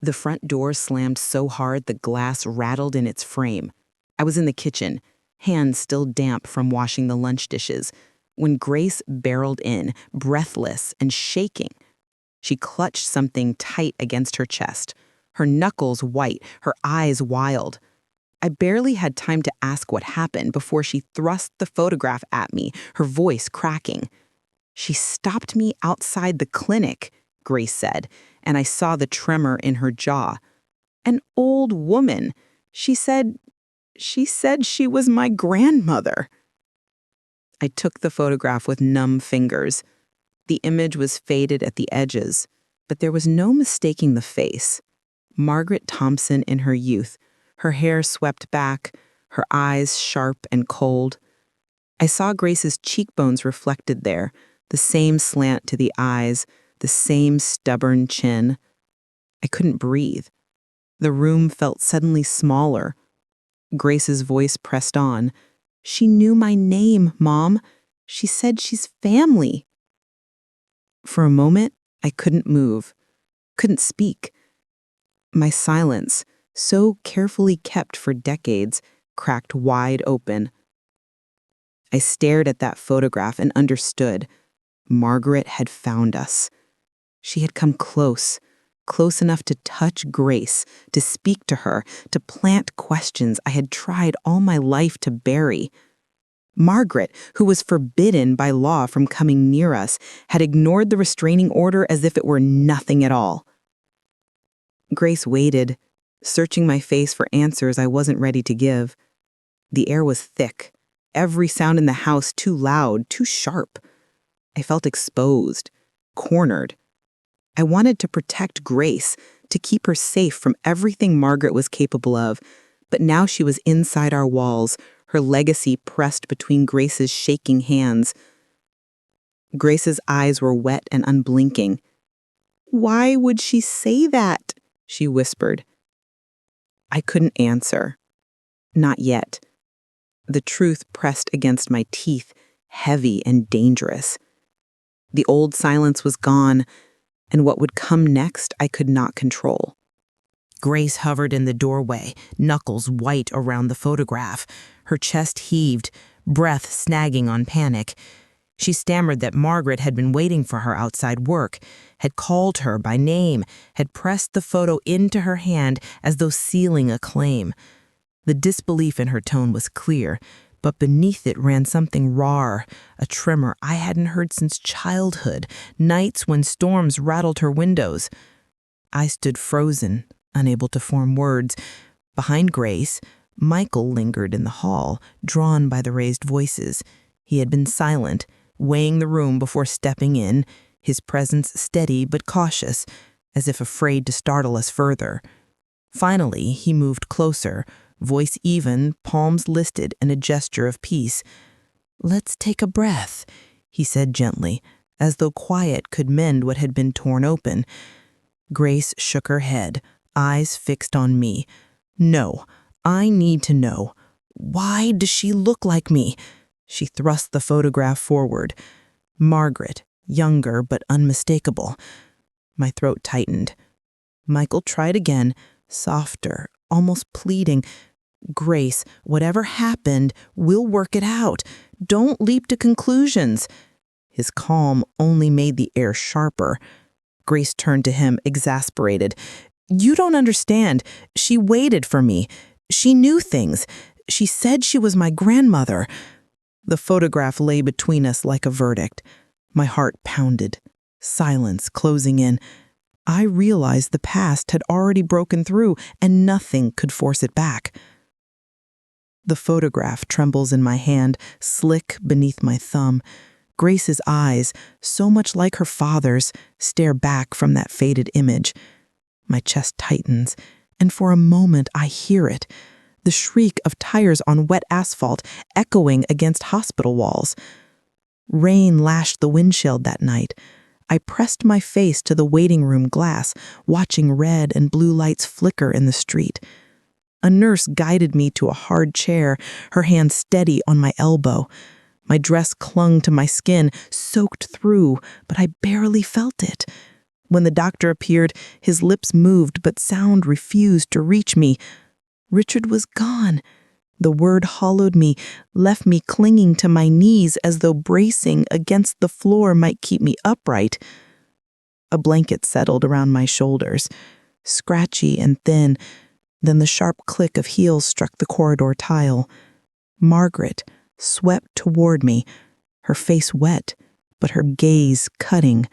The front door slammed so hard the glass rattled in its frame. I was in the kitchen, hands still damp from washing the lunch dishes, when Grace barreled in, breathless and shaking. She clutched something tight against her chest, her knuckles white, her eyes wild. I barely had time to ask what happened before she thrust the photograph at me, her voice cracking. "She stopped me outside the clinic," Grace said, and I saw the tremor in her jaw. "An old woman. She said she was my grandmother." I took the photograph with numb fingers. The image was faded at the edges, but there was no mistaking the face. Margaret Thompson in her youth, her hair swept back, her eyes sharp and cold. I saw Grace's cheekbones reflected there, the same slant to the eyes, the same stubborn chin. I couldn't breathe. The room felt suddenly smaller. Grace's voice pressed on. "She knew my name, Mom. She said she's family." For a moment, I couldn't move, couldn't speak. My silence, so carefully kept for decades, cracked wide open. I stared at that photograph and understood. Margaret had found us. She had come close enough to touch Grace, to speak to her, to plant questions I had tried all my life to bury. Margaret, who was forbidden by law from coming near us, had ignored the restraining order as if it were nothing at all. Grace waited, searching my face for answers I wasn't ready to give. The air was thick, every sound in the house too loud, too sharp. I felt exposed, cornered. I wanted to protect Grace, to keep her safe from everything Margaret was capable of, but now she was inside our walls, her legacy pressed between Grace's shaking hands. Grace's eyes were wet and unblinking. "Why would she say that?" she whispered. I couldn't answer. Not yet. The truth pressed against my teeth, heavy and dangerous. The old silence was gone, and what would come next I could not control. Grace hovered in the doorway, knuckles white around the photograph. Her chest heaved, breath snagging on panic. She stammered that Margaret had been waiting for her outside work, had called her by name, had pressed the photo into her hand as though sealing a claim. The disbelief in her tone was clear, but beneath it ran something raw, a tremor I hadn't heard since childhood, nights when storms rattled her windows. I stood frozen, unable to form words. Behind Grace, Michael lingered in the hall, drawn by the raised voices. He had been silent, weighing the room before stepping in, his presence steady but cautious, as if afraid to startle us further. Finally, he moved closer, voice even, palms listed in a gesture of peace. "Let's take a breath," he said gently, as though quiet could mend what had been torn open. Grace shook her head, eyes fixed on me. "No, I need to know. Why does she look like me?" She thrust the photograph forward. Margaret, younger but unmistakable. My throat tightened. Michael tried again, softer, almost pleading. "Grace, whatever happened, we'll work it out. Don't leap to conclusions." His calm only made the air sharper. Grace turned to him, exasperated. "You don't understand. She waited for me. She knew things. She said she was my grandmother." The photograph lay between us like a verdict. My heart pounded. Silence closing in. I realized the past had already broken through, and nothing could force it back. The photograph trembles in my hand, slick beneath my thumb. Grace's eyes, so much like her father's, stare back from that faded image. My chest tightens, and for a moment I hear it. The shriek of tires on wet asphalt echoing against hospital walls. Rain lashed the windshield that night. I pressed my face to the waiting room glass, watching red and blue lights flicker in the street. A nurse guided me to a hard chair, her hand steady on my elbow. My dress clung to my skin, soaked through, but I barely felt it. When the doctor appeared, his lips moved, but sound refused to reach me. Richard was gone. The word hollowed me, left me clinging to my knees as though bracing against the floor might keep me upright. A blanket settled around my shoulders, scratchy and thin. Then the sharp click of heels struck the corridor tile. Margaret swept toward me, her face wet, but her gaze cutting.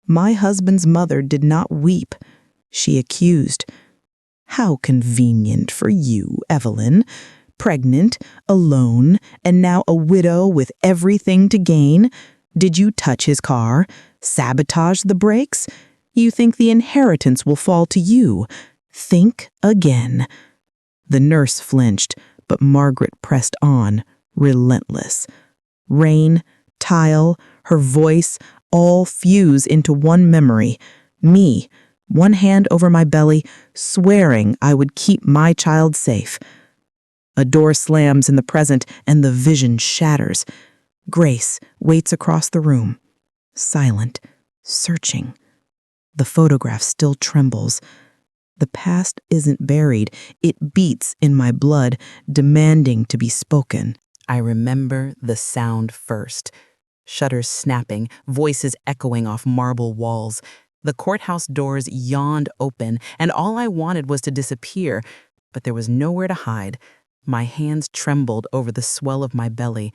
My husband's mother did not weep. She accused. "How convenient for you, Evelyn. Pregnant, alone, and now a widow with everything to gain. Did you touch his car? Sabotage the brakes? You think the inheritance will fall to you? Think again." The nurse flinched, but Margaret pressed on, relentless. Rain, tile, her voice, all fuse into one memory. Me, one hand over my belly, swearing I would keep my child safe. A door slams in the present, and the vision shatters. Grace waits across the room, silent, searching. The photograph still trembles. The past isn't buried. It beats in my blood, demanding to be spoken. I remember the sound first. Shutters snapping, voices echoing off marble walls. The courthouse doors yawned open, and all I wanted was to disappear, but there was nowhere to hide. My hands trembled over the swell of my belly.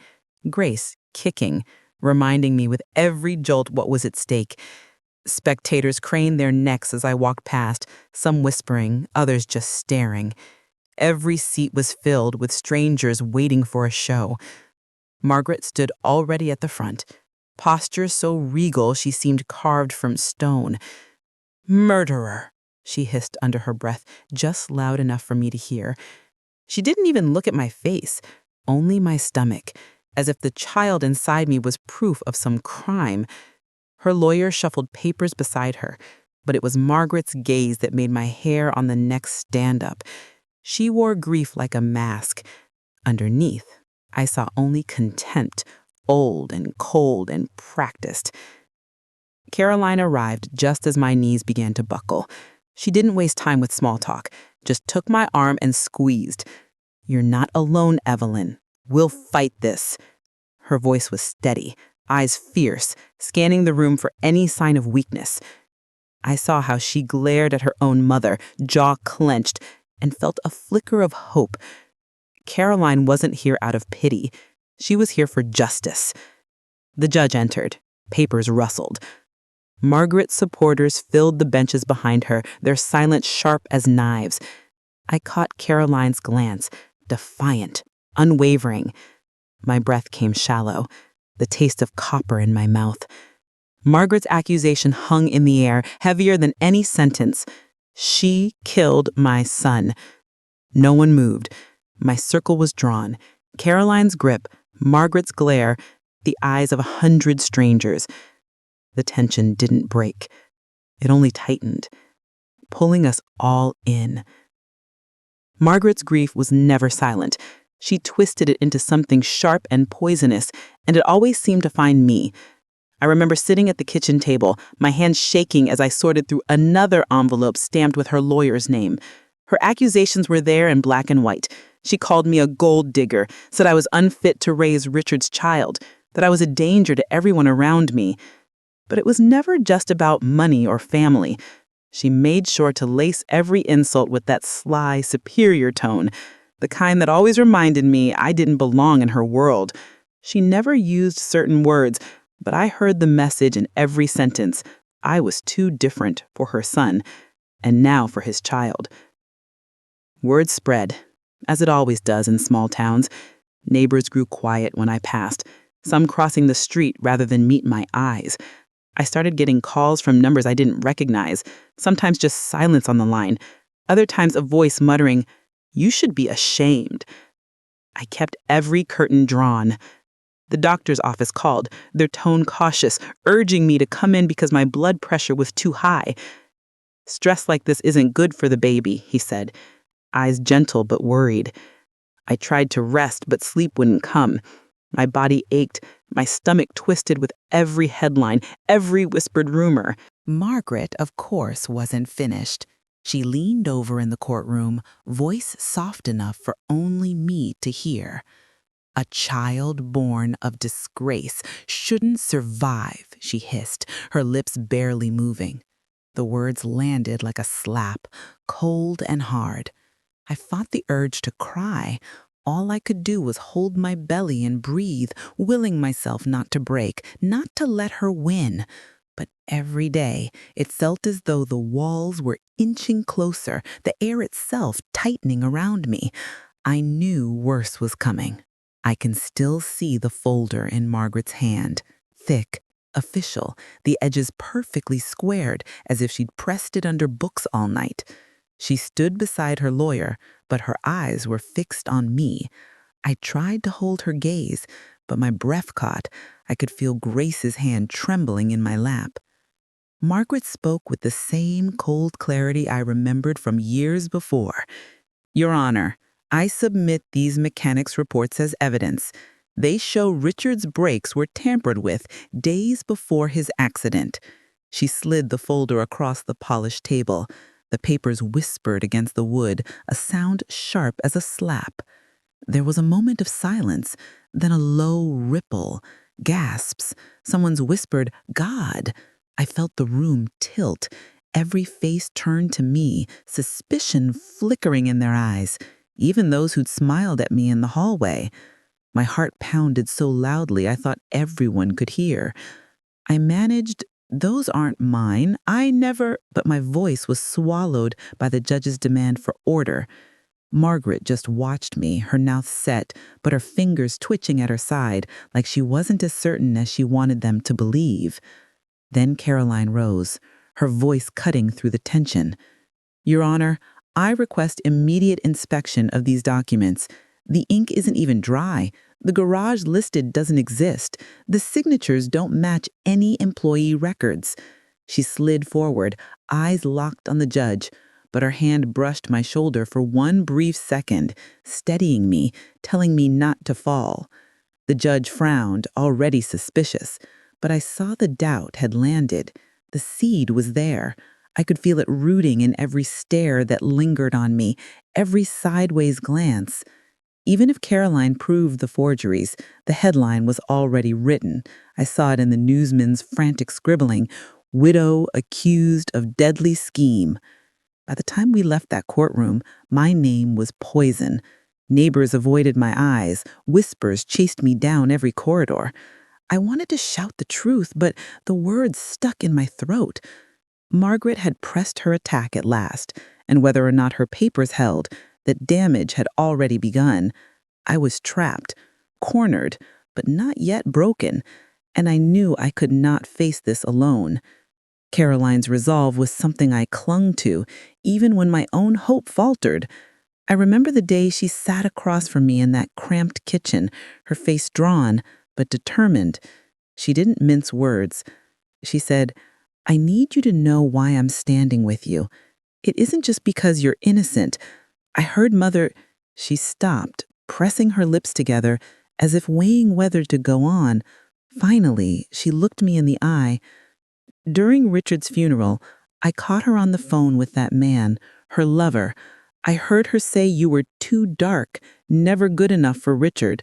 Grace, kicking, reminding me with every jolt what was at stake. Spectators craned their necks as I walked past, some whispering, others just staring. Every seat was filled with strangers waiting for a show. Margaret stood already at the front, posture so regal she seemed carved from stone. "Murderer," she hissed under her breath, just loud enough for me to hear. She didn't even look at my face, only my stomach, as if the child inside me was proof of some crime. Her lawyer shuffled papers beside her, but it was Margaret's gaze that made my hair on the neck stand up. She wore grief like a mask. Underneath, I saw only contempt, old and cold and practiced. Caroline arrived just as my knees began to buckle. She didn't waste time with small talk, just took my arm and squeezed. "You're not alone, Evelyn. We'll fight this." Her voice was steady, eyes fierce, scanning the room for any sign of weakness. I saw how she glared at her own mother, jaw clenched, and felt a flicker of hope. Caroline wasn't here out of pity. She was here for justice. The judge entered. Papers rustled. Margaret's supporters filled the benches behind her, their silence sharp as knives. I caught Caroline's glance, defiant, unwavering. My breath came shallow, the taste of copper in my mouth. Margaret's accusation hung in the air, heavier than any sentence. She killed my son. No one moved. My circle was drawn. Caroline's grip, Margaret's glare, the eyes of 100 strangers. The tension didn't break. It only tightened, pulling us all in. Margaret's grief was never silent. She twisted it into something sharp and poisonous, and it always seemed to find me. I remember sitting at the kitchen table, my hands shaking as I sorted through another envelope stamped with her lawyer's name. Her accusations were there in black and white. She called me a gold digger, said I was unfit to raise Richard's child, that I was a danger to everyone around me. But it was never just about money or family. She made sure to lace every insult with that sly, superior tone, the kind that always reminded me I didn't belong in her world. She never used certain words, but I heard the message in every sentence. I was too different for her son, and now for his child. Word spread, as it always does in small towns. Neighbors grew quiet when I passed, some crossing the street rather than meet my eyes. I started getting calls from numbers I didn't recognize, sometimes just silence on the line, other times a voice muttering, "You should be ashamed." I kept every curtain drawn. The doctor's office called, their tone cautious, urging me to come in because my blood pressure was too high. "Stress like this isn't good for the baby," he said, eyes gentle but worried. I tried to rest, but sleep wouldn't come. My body ached, my stomach twisted with every headline, every whispered rumor. Margaret, of course, wasn't finished. She leaned over in the courtroom, voice soft enough for only me to hear. A child born of disgrace shouldn't survive, she hissed, her lips barely moving. The words landed like a slap, cold and hard. I fought the urge to cry. All I could do was hold my belly and breathe, willing myself not to break, not to let her win. But every day, it felt as though the walls were inching closer, the air itself tightening around me. I knew worse was coming. I can still see the folder in Margaret's hand, thick, official, the edges perfectly squared, as if she'd pressed it under books all night. She stood beside her lawyer, but her eyes were fixed on me. I tried to hold her gaze, but my breath caught. I could feel Grace's hand trembling in my lap. Margaret spoke with the same cold clarity I remembered from years before. Your Honor, I submit these mechanics reports as evidence. They show Richard's brakes were tampered with days before his accident. She slid the folder across the polished table. The papers whispered against the wood, a sound sharp as a slap. There was a moment of silence, then a low ripple, gasps. Someone's whispered, God. I felt the room tilt. Every face turned to me, suspicion flickering in their eyes, even those who'd smiled at me in the hallway. My heart pounded so loudly I thought everyone could hear. I managed, those aren't mine, I never, but my voice was swallowed by the judge's demand for order. Margaret just watched me, her mouth set, but her fingers twitching at her side, like she wasn't as certain as she wanted them to believe. Then Caroline rose, her voice cutting through the tension. Your Honor, I request immediate inspection of these documents. The ink isn't even dry. The garage listed doesn't exist. The signatures don't match any employee records. She slid forward, eyes locked on the judge, but her hand brushed my shoulder for one brief second, steadying me, telling me not to fall. The judge frowned, already suspicious, but I saw the doubt had landed. The seed was there. I could feel it rooting in every stare that lingered on me, every sideways glance. Even if Caroline proved the forgeries, the headline was already written. I saw it in the newsman's frantic scribbling, "Widow accused of deadly scheme." By the time we left that courtroom, my name was poison. Neighbors avoided my eyes. Whispers chased me down every corridor. I wanted to shout the truth, but the words stuck in my throat. Margaret had pressed her attack at last, and whether or not her papers held, that damage had already begun. I was trapped, cornered, but not yet broken, and I knew I could not face this alone. Caroline's resolve was something I clung to, even when my own hope faltered. I remember the day she sat across from me in that cramped kitchen, her face drawn, but determined. She didn't mince words. She said, I need you to know why I'm standing with you. It isn't just because you're innocent. I heard Mother. She stopped, pressing her lips together as if weighing whether to go on. Finally, she looked me in the eye. During Richard's funeral, I caught her on the phone with that man, her lover. I heard her say you were too dark, never good enough for Richard.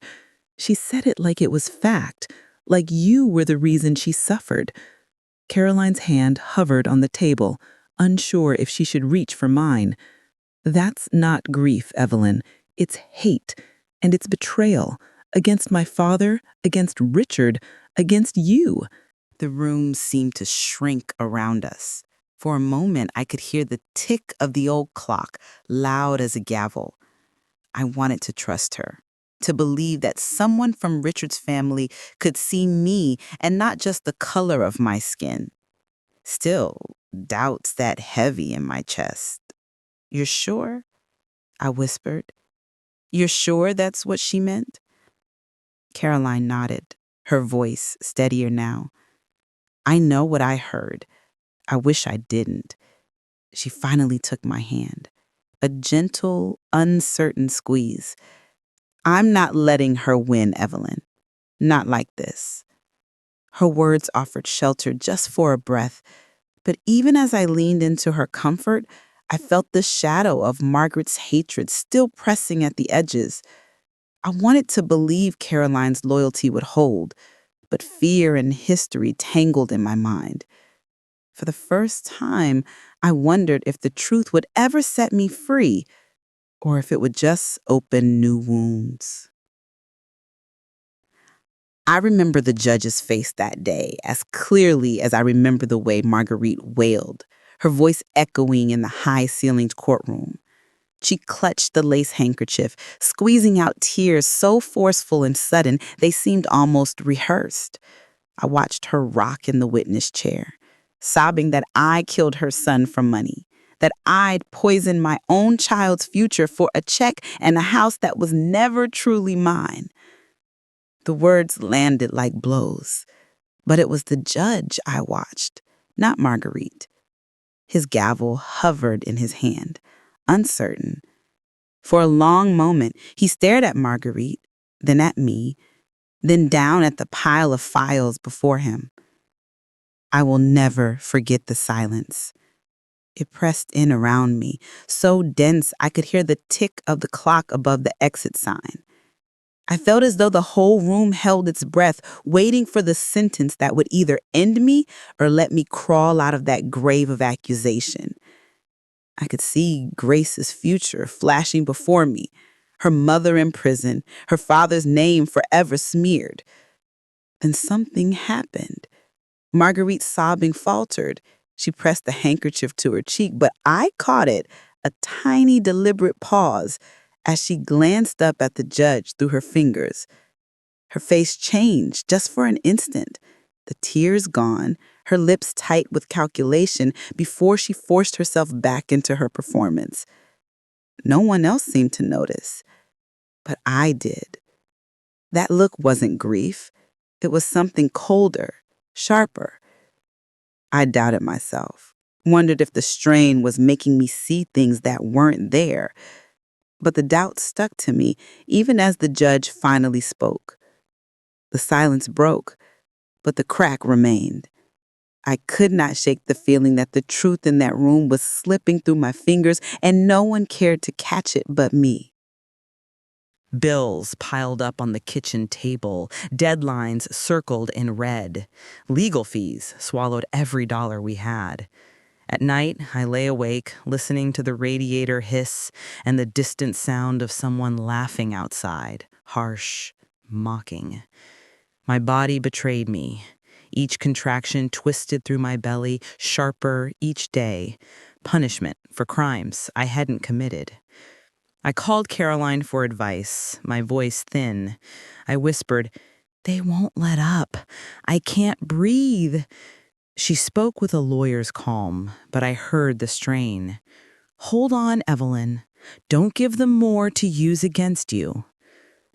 She said it like it was fact, like you were the reason she suffered. Caroline's hand hovered on the table, unsure if she should reach for mine. That's not grief, Evelyn. It's hate, and it's betrayal against my father, against Richard, against you. The room seemed to shrink around us. For a moment, I could hear the tick of the old clock, loud as a gavel. I wanted to trust her, to believe that someone from Richard's family could see me and not just the color of my skin. Still, doubts that heavy in my chest. You're sure? I whispered. You're sure that's what she meant? Caroline nodded, her voice steadier now. I know what I heard. I wish I didn't. She finally took my hand. A gentle, uncertain squeeze. I'm not letting her win, Evelyn. Not like this. Her words offered shelter just for a breath, But even as I leaned into her comfort, I felt the shadow of Margaret's hatred still pressing at the edges. I wanted to believe Caroline's loyalty would hold, but fear and history tangled in my mind. For the first time, I wondered if the truth would ever set me free, or if it would just open new wounds. I remember the judge's face that day as clearly as I remember the way Marguerite wailed, her voice echoing in the high-ceilinged courtroom. She clutched the lace handkerchief, squeezing out tears so forceful and sudden they seemed almost rehearsed. I watched her rock in the witness chair, sobbing that I killed her son for money, that I'd poisoned my own child's future for a check and a house that was never truly mine. The words landed like blows, but it was the judge I watched, not Marguerite. His gavel hovered in his hand, uncertain. For a long moment, he stared at Marguerite, then at me, then down at the pile of files before him. I will never forget the silence. It pressed in around me, so dense I could hear the tick of the clock above the exit sign. I felt as though the whole room held its breath, waiting for the sentence that would either end me or let me crawl out of that grave of accusation. I could see Grace's future flashing before me, her mother in prison, her father's name forever smeared. Then something happened. Marguerite's sobbing faltered. She pressed the handkerchief to her cheek, but I caught it, a tiny, deliberate pause, as she glanced up at the judge through her fingers. Her face changed just for an instant, the tears gone, her lips tight with calculation before she forced herself back into her performance. No one else seemed to notice, but I did. That look wasn't grief. It was something colder, sharper. I doubted myself, wondered if the strain was making me see things that weren't there. But the doubt stuck to me even as the judge finally spoke. The silence broke, but the crack remained. I could not shake the feeling that the truth in that room was slipping through my fingers and no one cared to catch it but me. Bills piled up on the kitchen table, deadlines circled in red. Legal fees swallowed every dollar we had. At night, I lay awake, listening to the radiator hiss and the distant sound of someone laughing outside, harsh, mocking. My body betrayed me. Each contraction twisted through my belly, sharper each day. Punishment for crimes I hadn't committed. I called Caroline for advice, my voice thin. I whispered, "They won't let up. I can't breathe." She spoke with a lawyer's calm, but I heard the strain. "Hold on, Evelyn. Don't give them more to use against you."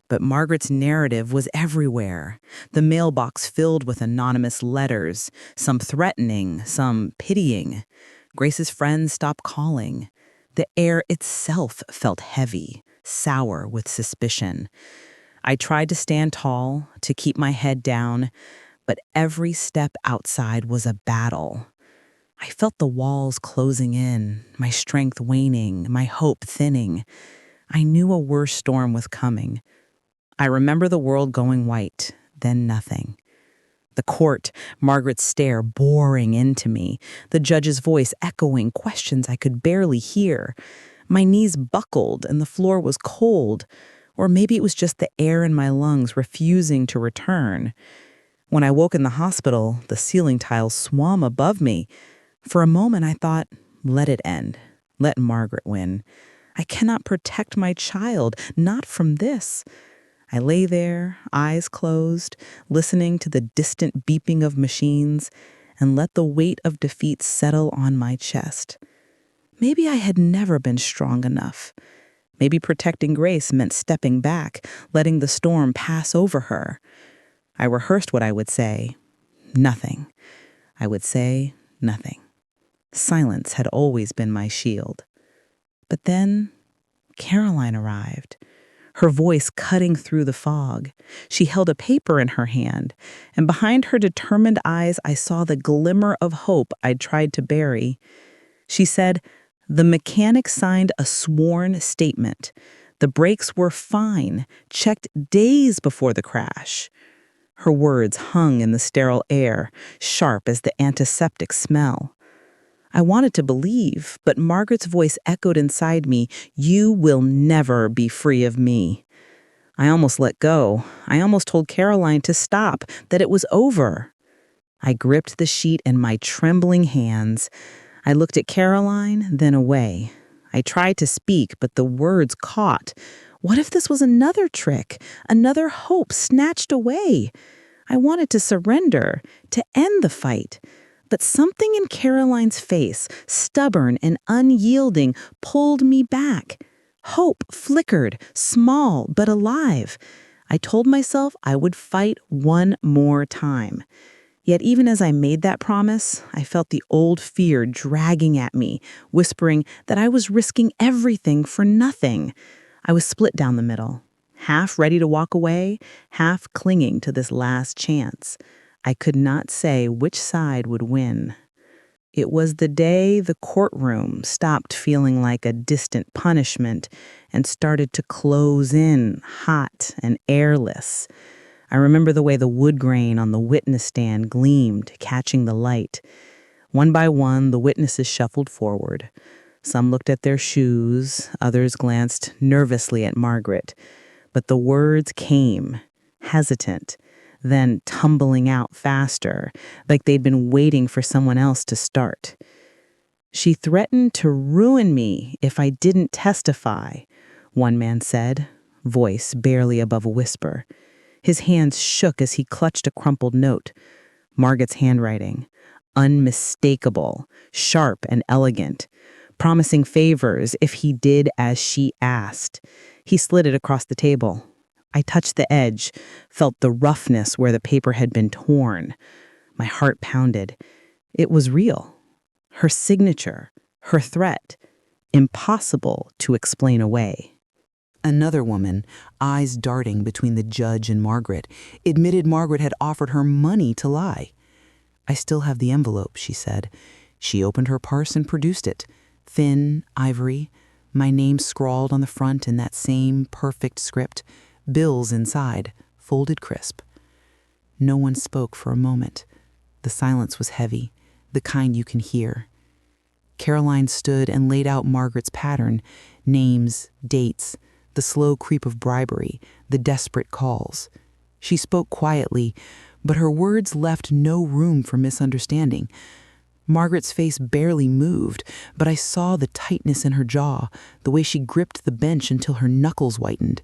But Margaret's narrative was everywhere. The mailbox filled with anonymous letters, some threatening, some pitying. Grace's friends stopped calling. The air itself felt heavy, sour with suspicion. I tried to stand tall, to keep my head down, but every step outside was a battle. I felt the walls closing in, my strength waning, my hope thinning. I knew a worse storm was coming. I remember the world going white, then nothing. The court, Margaret's stare boring into me, the judge's voice echoing questions I could barely hear. My knees buckled and the floor was cold, or maybe it was just the air in my lungs refusing to return. When I woke in the hospital, the ceiling tiles swam above me. For a moment, I thought, let it end. Let Margaret win. I cannot protect my child, not from this. I lay there, eyes closed, listening to the distant beeping of machines, and let the weight of defeat settle on my chest. Maybe I had never been strong enough. Maybe protecting Grace meant stepping back, letting the storm pass over her. I rehearsed what I would say. Nothing. I would say nothing. Silence had always been my shield. But then Caroline arrived. her voice cutting through the fog. She held a paper in her hand, and behind her determined eyes I saw the glimmer of hope I'd tried to bury. She said, "The mechanic signed a sworn statement. The brakes were fine, checked days before the crash." Her words hung in the sterile air, sharp as the antiseptic smell. I wanted to believe, but Margaret's voice echoed inside me, "You will never be free of me." I almost let go. I almost told Caroline to stop, that it was over. I gripped the sheet in my trembling hands. I looked at Caroline, then away. I tried to speak, but the words caught. What if this was another trick, another hope snatched away? I wanted to surrender, to end the fight. But something in Caroline's face, stubborn and unyielding, pulled me back. Hope flickered, small but alive. I told myself I would fight one more time. Yet even as I made that promise, I felt the old fear dragging at me, whispering that I was risking everything for nothing. I was split down the middle, half ready to walk away, half clinging to this last chance. I could not say which side would win. It was the day the courtroom stopped feeling like a distant punishment and started to close in, hot and airless. I remember the way the wood grain on the witness stand gleamed, catching the light. One by one, the witnesses shuffled forward. Some looked at their shoes, others glanced nervously at Margaret. But the words came, hesitant, then tumbling out faster, like they'd been waiting for someone else to start. "She threatened to ruin me if I didn't testify," one man said, voice barely above a whisper. His hands shook as he clutched a crumpled note. Margaret's handwriting, unmistakable, sharp and elegant, promising favors if he did as she asked. He slid it across the table. I touched the edge, felt the roughness where the paper had been torn. My heart pounded. It was real. Her signature, her threat, impossible to explain away. Another woman, eyes darting between the judge and Margaret, admitted Margaret had offered her money to lie. "I still have the envelope," she said. She opened her purse and produced it. Thin, ivory, my name scrawled on the front in that same perfect script. Bills inside, folded crisp. No one spoke for a moment. The silence was heavy, the kind you can hear. Caroline stood and laid out Margaret's pattern, names, dates, the slow creep of bribery, the desperate calls. She spoke quietly, but her words left no room for misunderstanding. Margaret's face barely moved, but I saw the tightness in her jaw, the way she gripped the bench until her knuckles whitened.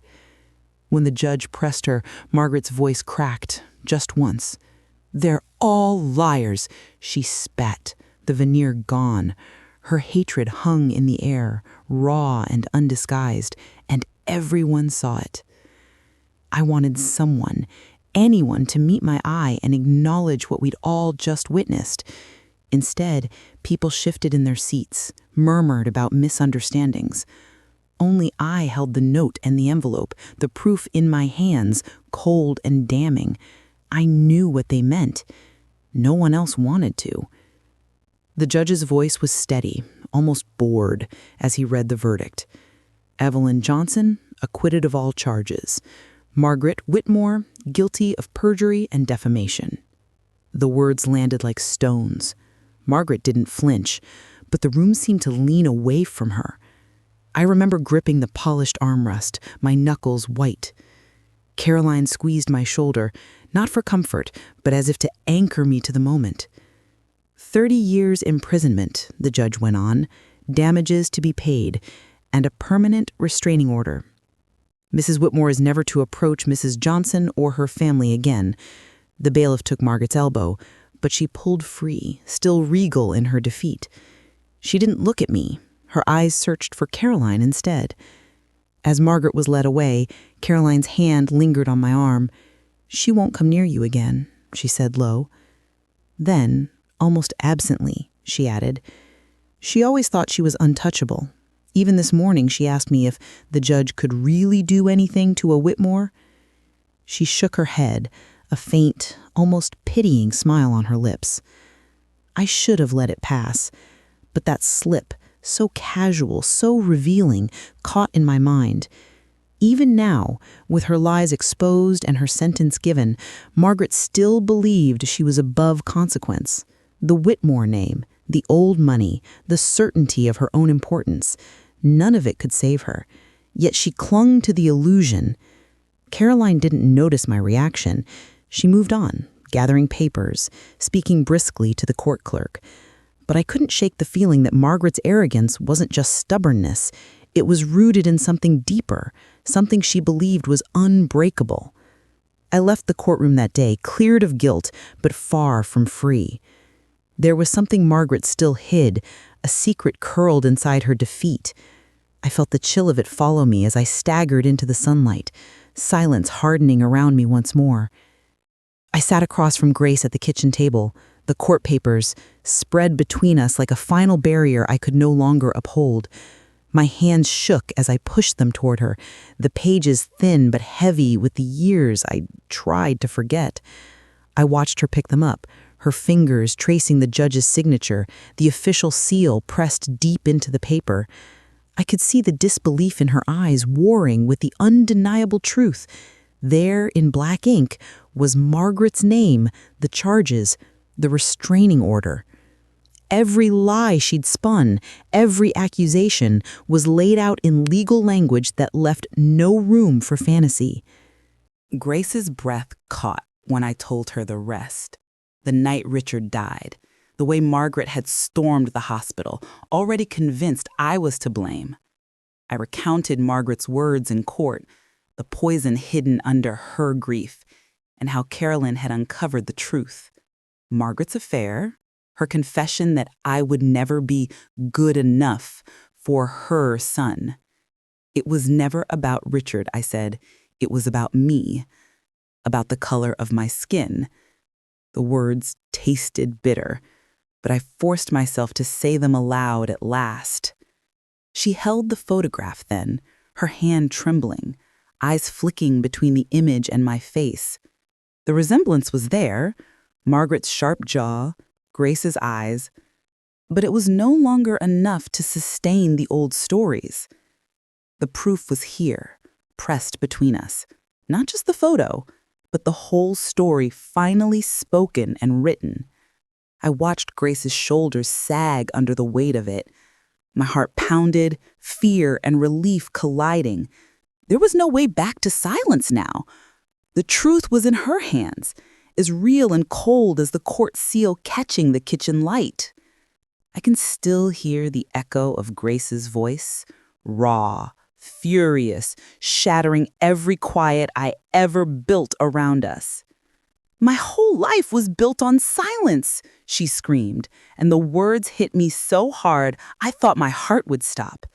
When the judge pressed her, Margaret's voice cracked, just once. "They're all liars," she spat, the veneer gone. Her hatred hung in the air, raw and undisguised, and everyone saw it. I wanted someone, anyone, to meet my eye and acknowledge what we'd all just witnessed. Instead, people shifted in their seats, murmured about misunderstandings. Only I held the note and the envelope, the proof in my hands, cold and damning. I knew what they meant. No one else wanted to. The judge's voice was steady, almost bored, as he read the verdict. Evelyn Johnson, acquitted of all charges. Margaret Whitmore, guilty of perjury and defamation. The words landed like stones. Margaret didn't flinch, but the room seemed to lean away from her. I remember gripping the polished armrest, my knuckles white. Caroline squeezed my shoulder, not for comfort, but as if to anchor me to the moment. 30 years imprisonment, the judge went on, damages to be paid, and a permanent restraining order. Mrs. Whitmore is never to approach Mrs. Johnson or her family again. The bailiff took Margaret's elbow, but she pulled free, still regal in her defeat. She didn't look at me. Her eyes searched for Caroline instead. As Margaret was led away, Caroline's hand lingered on my arm. "She won't come near you again," she said low. Then, almost absently, she added, "She always thought she was untouchable, Even this morning, she asked me if the judge could really do anything to a Whitmore. She shook her head, a faint, almost pitying smile on her lips. I should have let it pass, but that slip, so casual, so revealing, caught in my mind. Even now, with her lies exposed and her sentence given, Margaret still believed she was above consequence. The Whitmore name, the old money, the certainty of her own importance, none of it could save her. Yet she clung to the illusion. Caroline didn't notice my reaction. She moved on, gathering papers, speaking briskly to the court clerk. But I couldn't shake the feeling that Margaret's arrogance wasn't just stubbornness. It was rooted in something deeper, something she believed was unbreakable. I left the courtroom that day, cleared of guilt, but far from free. There was something Margaret still hid, a secret curled inside her defeat. I felt the chill of it follow me as I staggered into the sunlight, silence hardening around me once more. I sat across from Grace at the kitchen table, the court papers spread between us like a final barrier I could no longer uphold. My hands shook as I pushed them toward her, the pages thin but heavy with the years I tried to forget. I watched her pick them up, her fingers tracing the judge's signature, the official seal pressed deep into the paper. I could see the disbelief in her eyes warring with the undeniable truth. There, in black ink, was Margaret's name, the charges, the restraining order. Every lie she'd spun, every accusation, was laid out in legal language that left no room for fantasy. Grace's breath caught when I told her the rest. The night Richard died, the way Margaret had stormed the hospital, already convinced I was to blame. I recounted Margaret's words in court, the poison hidden under her grief, and how Carolyn had uncovered the truth. Margaret's affair, her confession that I would never be good enough for her son. It was never about Richard, I said. It was about me, about the color of my skin. The words tasted bitter, but I forced myself to say them aloud at last. She held the photograph then, her hand trembling, eyes flicking between the image and my face. The resemblance was there, Margaret's sharp jaw, Grace's eyes, but it was no longer enough to sustain the old stories. The proof was here, pressed between us, not just the photo, but the whole story finally spoken and written. I watched Grace's shoulders sag under the weight of it. My heart pounded, fear and relief colliding. There was no way back to silence now. The truth was in her hands, as real and cold as the court seal catching the kitchen light. I can still hear the echo of Grace's voice, raw, furious, shattering every quiet I ever built around us. "My whole life was built on silence," she screamed, and the words hit me so hard I thought my heart would stop.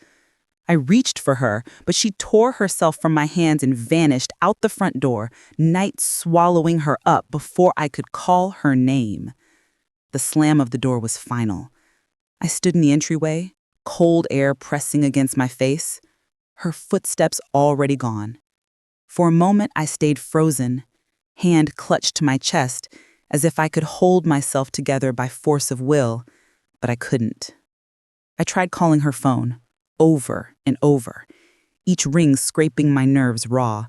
I reached for her, but she tore herself from my hands and vanished out the front door, night swallowing her up before I could call her name. The slam of the door was final. I stood in the entryway, cold air pressing against my face, her footsteps already gone. For a moment I stayed frozen, hand clutched to my chest, as if I could hold myself together by force of will, but I couldn't. I tried calling her phone, over and over, each ring scraping my nerves raw.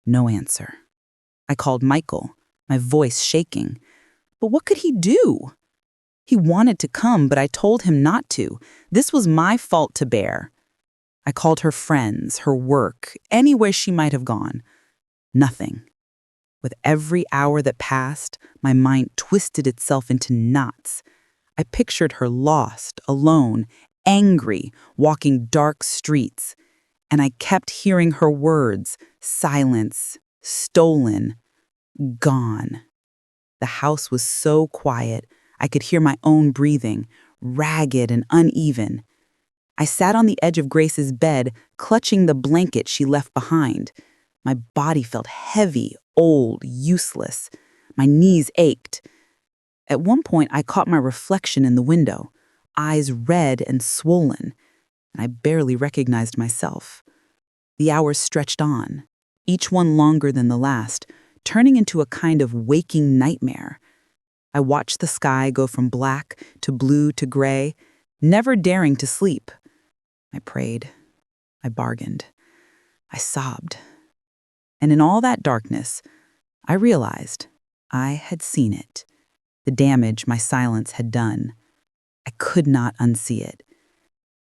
No answer. I called Michael, my voice shaking. But what could he do? He wanted to come, but I told him not to. This was my fault to bear. I called her friends, her work, anywhere she might have gone. Nothing. With every hour that passed, my mind twisted itself into knots. I pictured her lost, alone, angry, walking dark streets. And I kept hearing her words, silence, stolen, gone. The house was so quiet, I could hear my own breathing, ragged and uneven. I sat on the edge of Grace's bed, clutching the blanket she left behind. My body felt heavy, old, useless. My knees ached. At one point, I caught my reflection in the window, eyes red and swollen. and I barely recognized myself. The hours stretched on, each one longer than the last, turning into a kind of waking nightmare. I watched the sky go from black to blue to gray, never daring to sleep. I prayed. I bargained. I sobbed. And in all that darkness, I realized I had seen it. The damage my silence had done. I could not unsee it.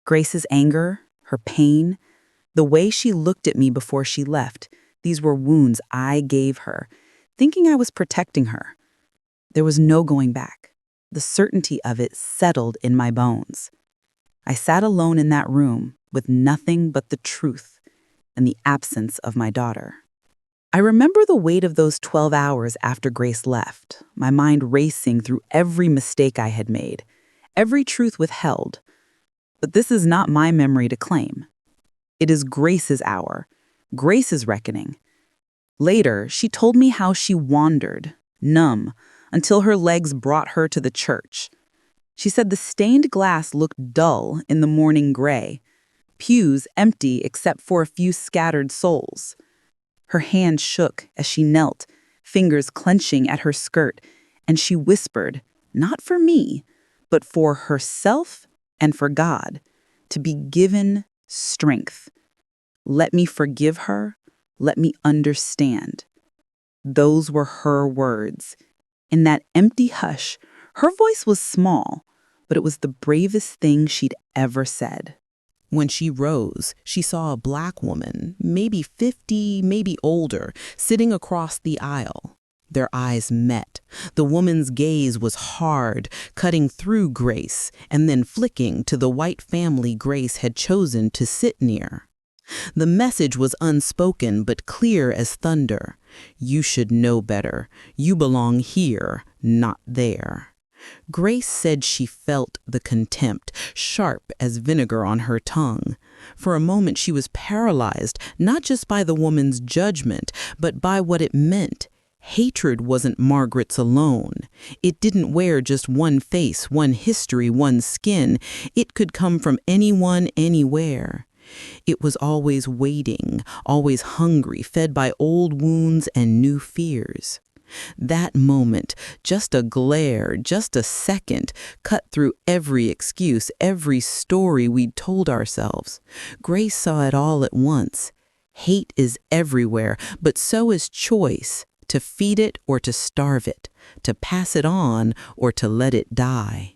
Grace's anger, her pain, the way she looked at me before she left, these were wounds I gave her, thinking I was protecting her. There was no going back. The certainty of it settled in my bones. I sat alone in that room with nothing but the truth and the absence of my daughter. I remember the weight of those 12 hours after Grace left, my mind racing through every mistake I had made, every truth withheld. But this is not my memory to claim. It is Grace's hour, Grace's reckoning. Later, she told me how she wandered, numb, until her legs brought her to the church. She said the stained glass looked dull in the morning gray, pews empty except for a few scattered souls. Her hand shook as she knelt, fingers clenching at her skirt, and she whispered, not for me, but for herself and for God, to be given strength. Let me forgive her. Let me understand. Those were her words. In that empty hush, her voice was small, but it was the bravest thing she'd ever said. When she rose, she saw a black woman, maybe 50, maybe older, sitting across the aisle. Their eyes met. The woman's gaze was hard, cutting through Grace, and then flicking to the white family Grace had chosen to sit near. The message was unspoken but clear as thunder. You should know better. You belong here, not there. Grace said she felt the contempt, sharp as vinegar on her tongue. For a moment she was paralyzed, not just by the woman's judgment, but by what it meant. Hatred wasn't Margaret's alone. It didn't wear just one face, one history, one skin. It could come from anyone, anywhere. It was always waiting, always hungry, fed by old wounds and new fears. That moment, just a glare, just a second, cut through every excuse, every story we'd told ourselves. Grace saw it all at once. Hate is everywhere, but so is choice, to feed it or to starve it, to pass it on or to let it die.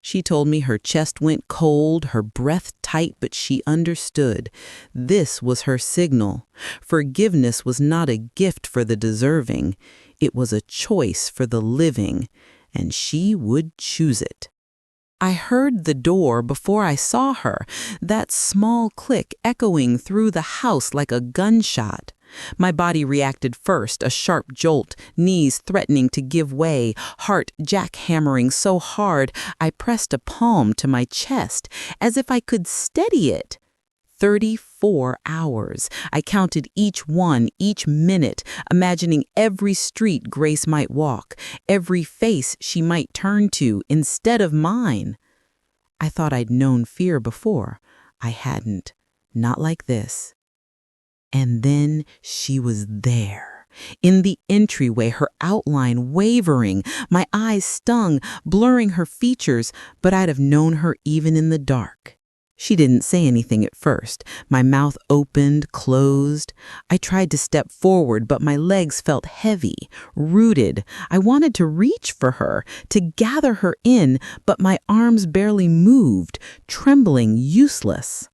She told me her chest went cold, her breath tight, but she understood. This was her signal. Forgiveness was not a gift for the deserving. It was a choice for the living, and she would choose it. I heard the door before I saw her, that small click echoing through the house like a gunshot. My body reacted first, a sharp jolt, knees threatening to give way, heart jackhammering so hard I pressed a palm to my chest, as if I could steady it. 34 hours. I counted each one, each minute, imagining every street Grace might walk, every face she might turn to instead of mine. I thought I'd known fear before. I hadn't. Not like this. And then she was there, in the entryway, her outline wavering, my eyes stung, blurring her features, but I'd have known her even in the dark. She didn't say anything at first. My mouth opened, closed. I tried to step forward, but my legs felt heavy, rooted. I wanted to reach for her, to gather her in, but my arms barely moved, trembling, useless.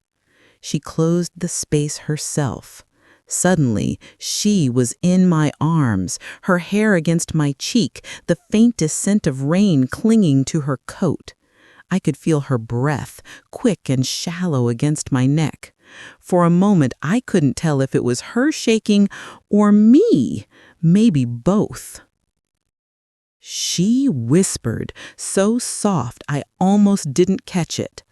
She closed the space herself. Suddenly, she was in my arms, her hair against my cheek, the faintest scent of rain clinging to her coat. I could feel her breath, quick and shallow against my neck. For a moment, I couldn't tell if it was her shaking or me, maybe both. She whispered, so soft I almost didn't catch it.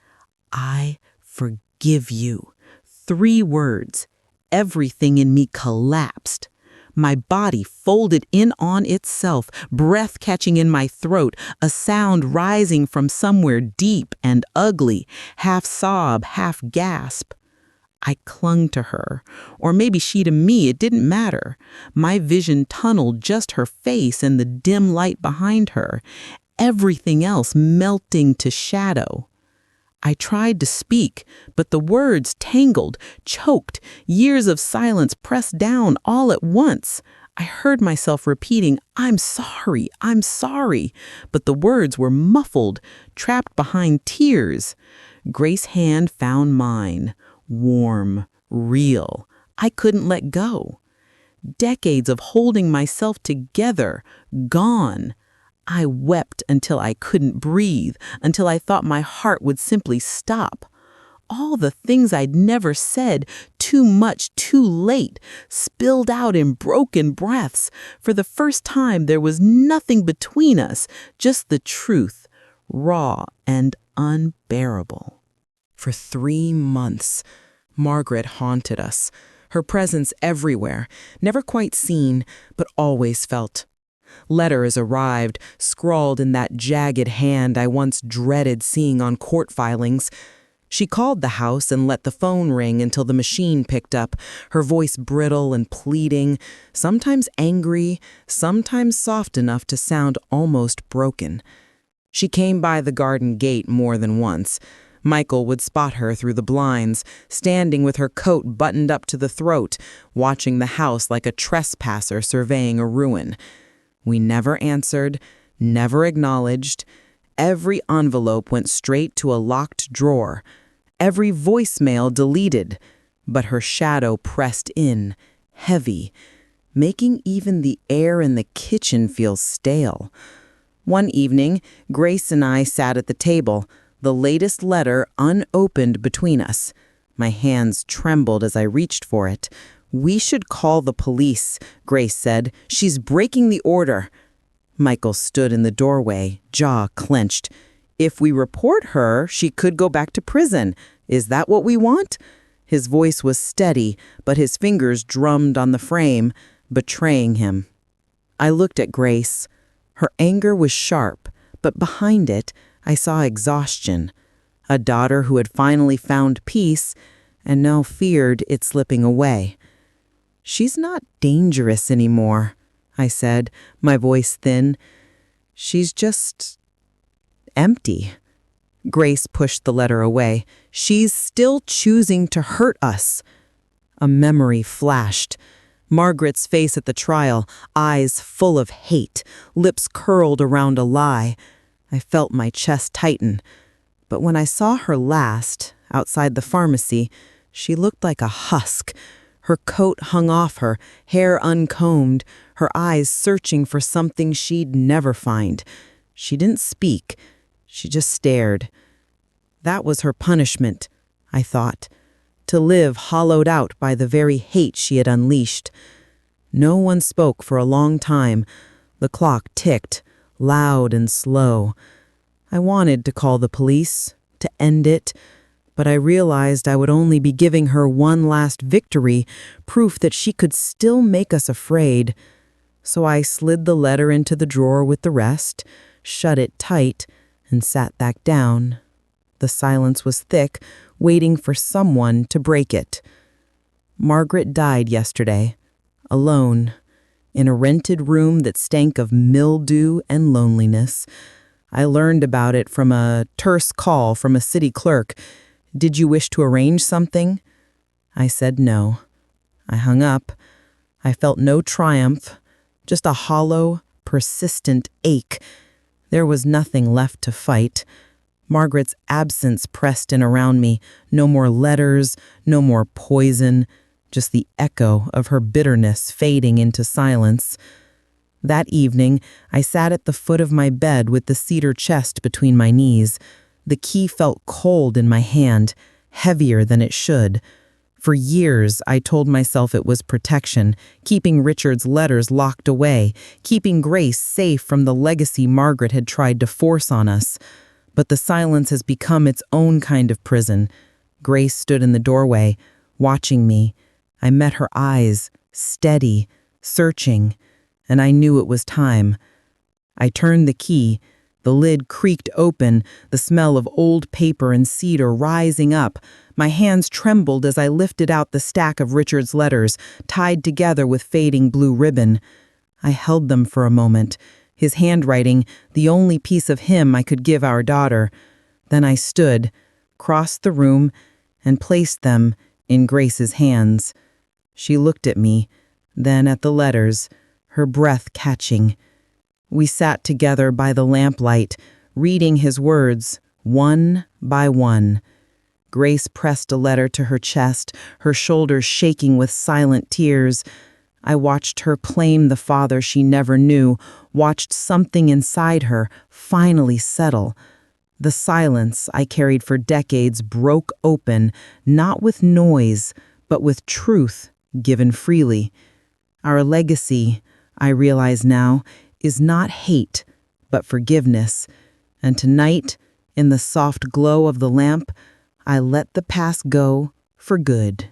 I forgive you. 3 words. Everything in me collapsed. My body folded in on itself, breath catching in my throat, a sound rising from somewhere deep and ugly, half sob, half gasp. I clung to her, or maybe she to me, it didn't matter. My vision tunneled just her face and the dim light behind her, everything else melting to shadow. I tried to speak, but the words tangled, choked, years of silence pressed down all at once. I heard myself repeating, I'm sorry, but the words were muffled, trapped behind tears. Grace's hand found mine, warm, real. I couldn't let go. Decades of holding myself together, gone. I wept until I couldn't breathe, until I thought my heart would simply stop. All the things I'd never said, too much, too late, spilled out in broken breaths. For the first time, there was nothing between us, just the truth, raw and unbearable. For 3 months, Margaret haunted us, her presence everywhere, never quite seen, but always felt. Letters arrived, scrawled in that jagged hand I once dreaded seeing on court filings. She called the house and let the phone ring until the machine picked up, her voice brittle and pleading, sometimes angry, sometimes soft enough to sound almost broken. She came by the garden gate more than once. Michael would spot her through the blinds, standing with her coat buttoned up to the throat, watching the house like a trespasser surveying a ruin. We never answered, never acknowledged. Every envelope went straight to a locked drawer. Every voicemail deleted. But her shadow pressed in, heavy, making even the air in the kitchen feel stale. One evening, Grace and I sat at the table, the latest letter unopened between us. My hands trembled as I reached for it. "We should call the police," Grace said. "She's breaking the order." Michael stood in the doorway, jaw clenched. "If we report her, she could go back to prison. Is that what we want?" His voice was steady, but his fingers drummed on the frame, betraying him. I looked at Grace. Her anger was sharp, but behind it, I saw exhaustion. A daughter who had finally found peace and now feared it slipping away. "She's not dangerous anymore," I said, my voice thin. "She's just empty." Grace pushed the letter away. "She's still choosing to hurt us." A memory flashed. Margaret's face at the trial, eyes full of hate, lips curled around a lie. I felt my chest tighten. But when I saw her last, outside the pharmacy, she looked like a husk. Her coat hung off her, hair uncombed, her eyes searching for something she'd never find. She didn't speak. She just stared. That was her punishment, I thought, to live hollowed out by the very hate she had unleashed. No one spoke for a long time. The clock ticked, loud and slow. I wanted to call the police, to end it, but I realized I would only be giving her one last victory, proof that she could still make us afraid. So I slid the letter into the drawer with the rest, shut it tight, and sat back down. The silence was thick, waiting for someone to break it. Margaret died yesterday, alone, in a rented room that stank of mildew and loneliness. I learned about it from a terse call from a city clerk. "Did you wish to arrange something?" I said no. I hung up. I felt no triumph, just a hollow, persistent ache. There was nothing left to fight. Margaret's absence pressed in around me. No more letters, no more poison, just the echo of her bitterness fading into silence. That evening, I sat at the foot of my bed with the cedar chest between my knees. The key felt cold in my hand, heavier than it should. For years, I told myself it was protection, keeping Richard's letters locked away, keeping Grace safe from the legacy Margaret had tried to force on us. But the silence has become its own kind of prison. Grace stood in the doorway, watching me. I met her eyes, steady, searching, and I knew it was time. I turned the key. The lid creaked open, the smell of old paper and cedar rising up. My hands trembled as I lifted out the stack of Richard's letters, tied together with fading blue ribbon. I held them for a moment, his handwriting the only piece of him I could give our daughter. Then I stood, crossed the room, and placed them in Grace's hands. She looked at me, then at the letters, her breath catching. We sat together by the lamplight, reading his words, one by one. Grace pressed a letter to her chest, her shoulders shaking with silent tears. I watched her claim the father she never knew, watched something inside her finally settle. The silence I carried for decades broke open, not with noise, but with truth given freely. Our legacy, I realize now, is not hate, but forgiveness. And tonight, in the soft glow of the lamp, I let the past go for good.